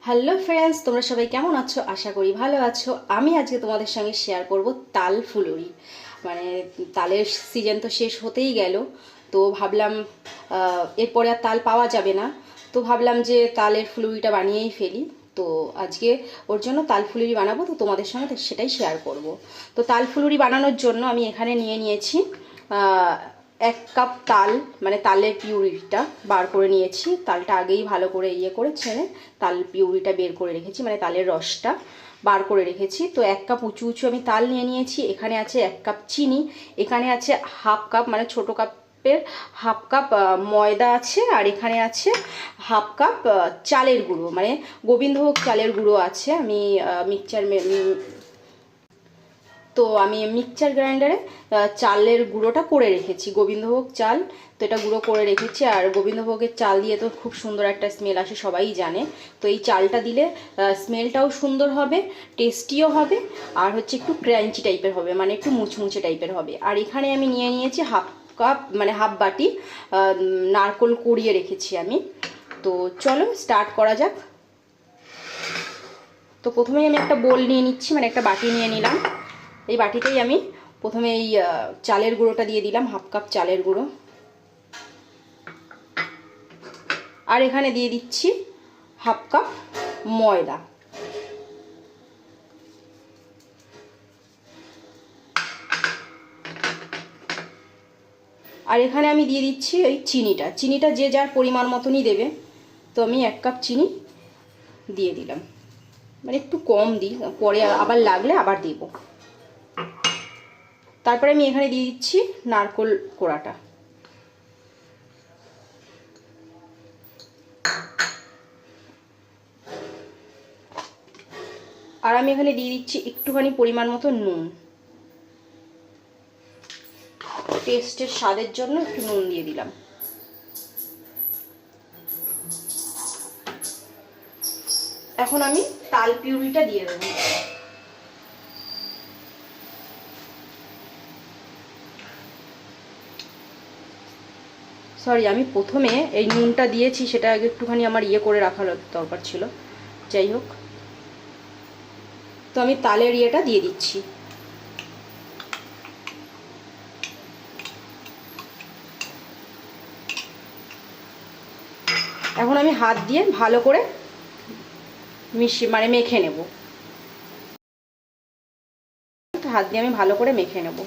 Hello friends, তোমরা সবাই কেমন আছো? আশা করি ভালো আছো। আমি আজকে তোমাদের সঙ্গে শেয়ার করব তাল ফুলুরি। মানে তালের সিজন তো শেষ হতেই গেল, তো ভাবলাম এরপরে আর তাল পাওয়া যাবে না, তো ভাবলাম যে তালের ফুলুরিটা বানিয়েই ফেলি। তো আজকে ওর জন্য তাল ফুলুরি বানাবো, তো তোমাদের সঙ্গে সেটাই শেয়ার করব। তো তাল ফুলুরি বানানোর জন্য আমি এখানে নিয়ে নিয়েছি 1 কাপ তাল, মানে তালের পিউরিটা বার করে নিয়েছি। তালটা আগেই ভালো করে করে ছেড়ে তাল পিউরিটা বের করে রেখেছি, মানে তালের রসটা বার করে রেখেছি। তো 1 কাপ উঁচু উঁচু আমি তাল নিয়ে নিয়েছি। এখানে আছে 1 কাপ চিনি, এখানে আছে হাফ কাপ, মানে ছোটো কাপের হাফ কাপ ময়দা আছে, আর এখানে আছে হাফ কাপ চালের গুঁড়ো, মানে গোবিন্দভোগ চালের গুঁড়ো আছে। আমি মিক্সচার গ্রাইন্ডারে চালের গুঁড়োটা করে রেখেছি, গোবিন্দভোগ চাল। তো এটা গুঁড়ো করে রেখেছি, আর গোবিন্দভোগের চাল দিয়ে তো খুব সুন্দর একটা স্মেল আসে, সবাই জানে। তো এই চালটা দিলে স্মেলটাও সুন্দর হবে, টেস্টিও হবে, আর হচ্ছে একটু ক্রাঞ্চি টাইপের হবে, মানে একটু মুচমুচে টাইপের হবে। আর এখানে আমি নিয়ে নিয়েছি হাফ কাপ, মানে হাফ বাটি নারকোল কুড়িয়ে রেখেছি আমি। তো চলো স্টার্ট করা যাক। তো প্রথমেই আমি একটা বোল নিয়ে নিচ্ছি, মানে একটা বাটি নিয়ে নিলাম। এই বাটিতেই আমি প্রথমে এই চালের গুঁড়োটা দিয়ে দিলাম, হাফ কাপ চালের গুঁড়ো। আর এখানে দিয়ে দিচ্ছি হাফ কাপ ময়দা। আর এখানে আমি দিয়ে দিচ্ছি ওই চিনিটা যে যার পরিমাণ মতনই দেবে। তো আমি 1 কাপ চিনি দিয়ে দিলাম, মানে একটু কম দিই, পরে আবার লাগলে আবার দেব। তারপরে আমি এখানে দিয়ে দিচ্ছি নারকোল কোড়াটা। আর আমি এখানে দিয়ে দিচ্ছি একটুখানি পরিমাণ মতো নুন, টেস্টের স্বাদের জন্য একটু নুন দিয়ে দিলাম। এখন আমি তাল পিউরিটা দিয়ে দেবো। সরি, আমি প্রথমে এই নুনটা দিয়েছি, সেটা একটুখানি আমার করে রাখার দরকার ছিল। যাই হোক, তো আমি তালের ইয়েটা দিয়ে দিচ্ছি। এখন আমি হাত দিয়ে ভালো করে মেখে নেব। হাত দিয়ে আমি ভালো করে মেখে নেব।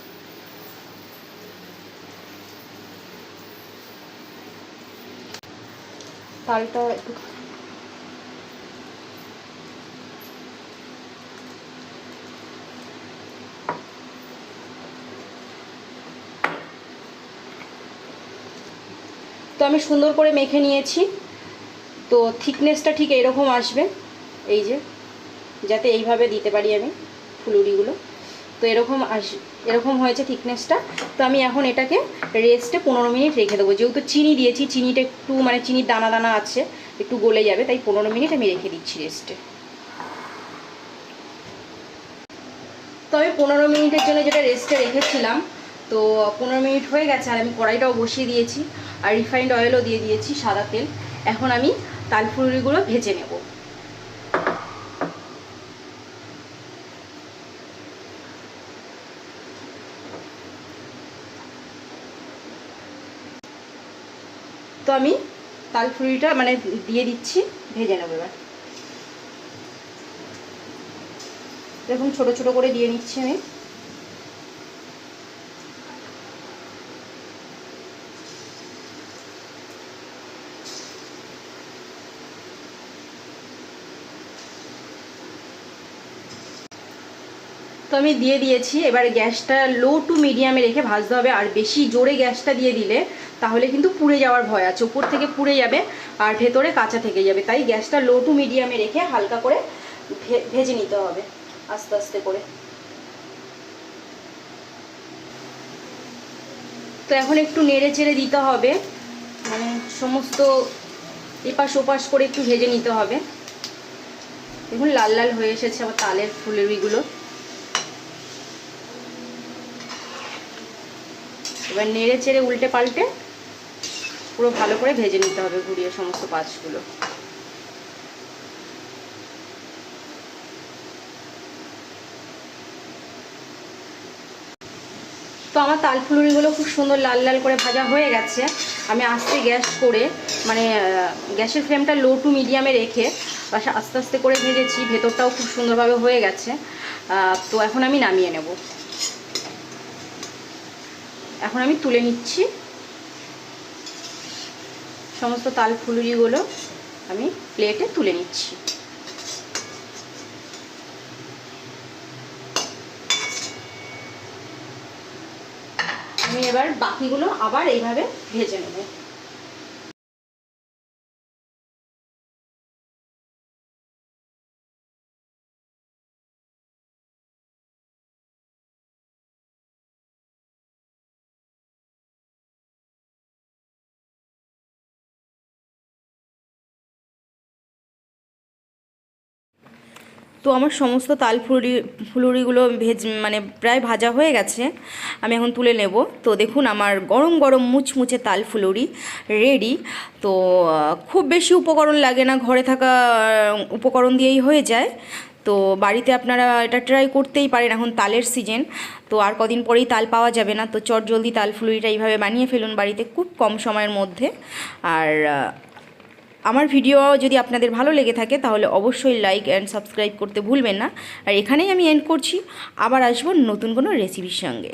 তালটা একটু তো আমি সুন্দর করে মেখে নিয়েছি। তো থিকনেসটা ঠিক এরকম আসবে, এই যে, যাতে এইভাবে দিতে পারি আমি ফুলুরিগুলো। তো এরকম হয়েছে থিকনেসটা। তো আমি এখন এটাকে রেস্টে 15 মিনিট রেখে দেবো। যেহেতু চিনি দিয়েছি, চিনিটা একটু, মানে চিনির দানা দানা আছে, একটু গলে যাবে, তাই 15 মিনিট আমি রেখে দিচ্ছি রেস্টে। তো আমি 15 মিনিটের জন্য যেটা রেস্টে রেখেছিলাম, তো 15 মিনিট হয়ে গেছে। আর আমি কড়াইটাও বসিয়ে দিয়েছি, আর রিফাইন্ড অয়েলও দিয়ে দিয়েছি, সাদা তেল। এখন আমি তাল ফুলুরিগুলো ভেজে নেব। তো আমি তাল ফুলুরিটা মানে দিয়ে দিচ্ছি, ভেজে নেব এবার। দেখুন ছোট ছোট করে দিয়ে নিচ্ছি আমি। তো আমি দিয়ে দিয়েছি। এবারে গ্যাসটা লো টু মিডিয়ামে রেখে ভাজতে হবে। আর বেশি জোরে গ্যাসটা দিয়ে দিলে তাহলে কিন্তু পুড়ে যাওয়ার ভয় আছে, উপর থেকে পুড়ে যাবে আর ভেতরে কাঁচা থেকে যাবে। তাই গ্যাসটা লো টু মিডিয়ামে রেখে হালকা করে ভেজে নিতে হবে, আস্তে আস্তে করে। তো এখন একটু নেড়ে চেড়ে দিতে হবে, মানে সমস্ত এপাশ ওপাশ করে একটু ভেজে নিতে হবে। দেখুন লাল লাল হয়ে এসেছে আমার তালের ফুলুরিগুলো। এবার নেড়ে চেড়ে উল্টে পাল্টে পুরো ভালো করে ভেজে নিতে হবে, ঘুরিয়ে সমস্ত পাঁচগুলো। তো আমার তাল ফুলুরিগুলো খুব সুন্দর লাল লাল করে ভাজা হয়ে গেছে। আমি আস্তে গ্যাস করে মানে গ্যাসের ফ্লেমটা লো টু মিডিয়ামে রেখে আস্তে আস্তে করে ভেজেছি, ভেতরটাও খুব সুন্দরভাবে হয়ে গেছে। তো এখন আমি নামিয়ে নেব। এখন আমি তুলে নিচ্ছি সমস্ত তাল ফুলুরিগুলো, আমি প্লেটে তুলে নিচ্ছি। আমি এবার বাকিগুলো আবার এইভাবে ভেজে নেব। তো আমার সমস্ত তাল ফুলুরিগুলো মানে প্রায় ভাজা হয়ে গেছে, আমি এখন তুলে নেব। তো দেখুন আমার গরম গরম মুচমুচে তাল ফুলুরি রেডি। তো খুব বেশি উপকরণ লাগে না, ঘরে থাকা উপকরণ দিয়েই হয়ে যায়। তো বাড়িতে আপনারা এটা ট্রাই করতেই পারেন, এখন তালের সিজন, তো আর কদিন পরেই তাল পাওয়া যাবে না। তো চটজলদি তাল ফুলুরিটা এইভাবে বানিয়ে ফেলুন বাড়িতে খুব কম সময়ের মধ্যে। আর আমার ভিডিও যদি আপনাদের ভালো লেগে থাকে তাহলে অবশ্যই লাইক অ্যান্ড সাবস্ক্রাইব করতে ভুলবেন না। আর এখানেই আমি এন্ড করছি, আবার আসবো নতুন কোনো রেসিপির সঙ্গে।